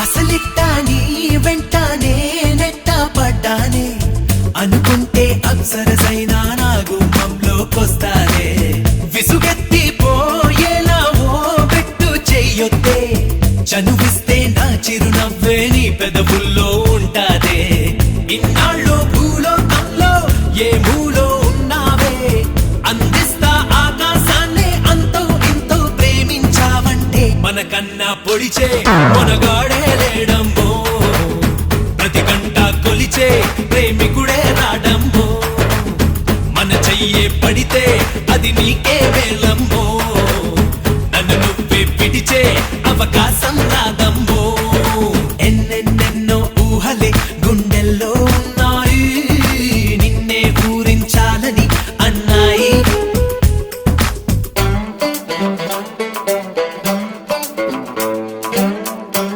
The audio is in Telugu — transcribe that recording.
అసలిట్టాని వెంటానే నెట్ట పడ్డానే అనుకుంటే అప్సరసైనా నా గుమ్మంలోకొస్తానే విసుగెత్తి పోయేలా ఓ పెట్టు చెయ్యొద్దే చనువిస్తే నా చిరునవ్వే నీ పెదవుల్లో ఉంటాదే ఇన్నాళ్ళు భూలోకంలో ఏ మూలో ఉన్నావే అందిస్తా ఆకాశాన్నే అంతో ఇంతో ప్రేమించావంటే మనకన్నా పొడిచే మనగాడే లేడమ్మో ప్రతి గంట కొలిచే ప్రేమికుడే రాడమ్మో మన చెయ్యే పడితే అది నీ